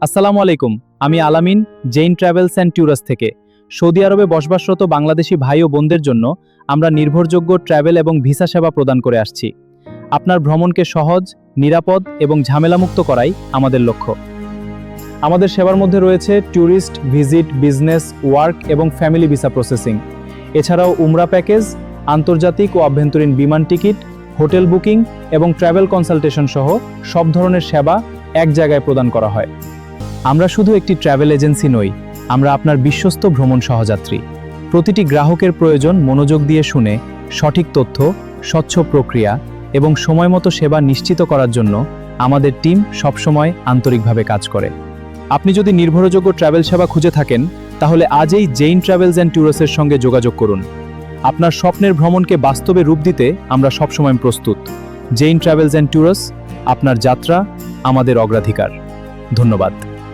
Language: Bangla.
আসসালামু আলাইকুম। আমি আলামিন, জেইন ট্রাভেলস অ্যান্ড ট্যুরস থেকে। সৌদি আরবে বসবাসরত বাংলাদেশি ভাই ও বোনদের জন্য আমরা নির্ভরযোগ্য ট্রাভেল এবং ভিসা সেবা প্রদান করে আসছি। আপনার ভ্রমণকে সহজ, নিরাপদ এবং ঝামেলামুক্ত করাই আমাদের লক্ষ্য। আমাদের সেবার মধ্যে রয়েছে ট্যুরিস্ট, ভিজিট, বিজনেস, ওয়ার্ক এবং ফ্যামিলি ভিসা প্রসেসিং। এছাড়াও উমরা প্যাকেজ, আন্তর্জাতিক ও আভ্যন্তরীণ বিমান টিকিট, হোটেল বুকিং এবং ট্রাভেল কনসালটেশন সহ সব ধরনের সেবা এক জায়গায় প্রদান করা হয়। আমরা শুধু একটি ট্রাভেল এজেন্সি নই, আমরা আপনার বিশ্বস্ত ভ্রমণ সহযাত্রী। প্রতিটি গ্রাহকের প্রয়োজন মনোযোগ দিয়ে শুনে সঠিক তথ্য, স্বচ্ছ প্রক্রিয়া এবং সময়মতো সেবা নিশ্চিত করার জন্য আমাদের টিম সবসময় আন্তরিকভাবে কাজ করে। আপনি যদি নির্ভরযোগ্য ট্রাভেল সেবা খুঁজে থাকেন, তাহলে আজই জেইন ট্রাভেলস অ্যান্ড ট্যুরসের সঙ্গে যোগাযোগ করুন। আপনার স্বপ্নের ভ্রমণকে বাস্তবে রূপ দিতে আমরা সবসময় প্রস্তুত। জেইন ট্রাভেলস অ্যান্ড ট্যুরস, আপনার যাত্রা আমাদের অগ্রাধিকার। ধন্যবাদ।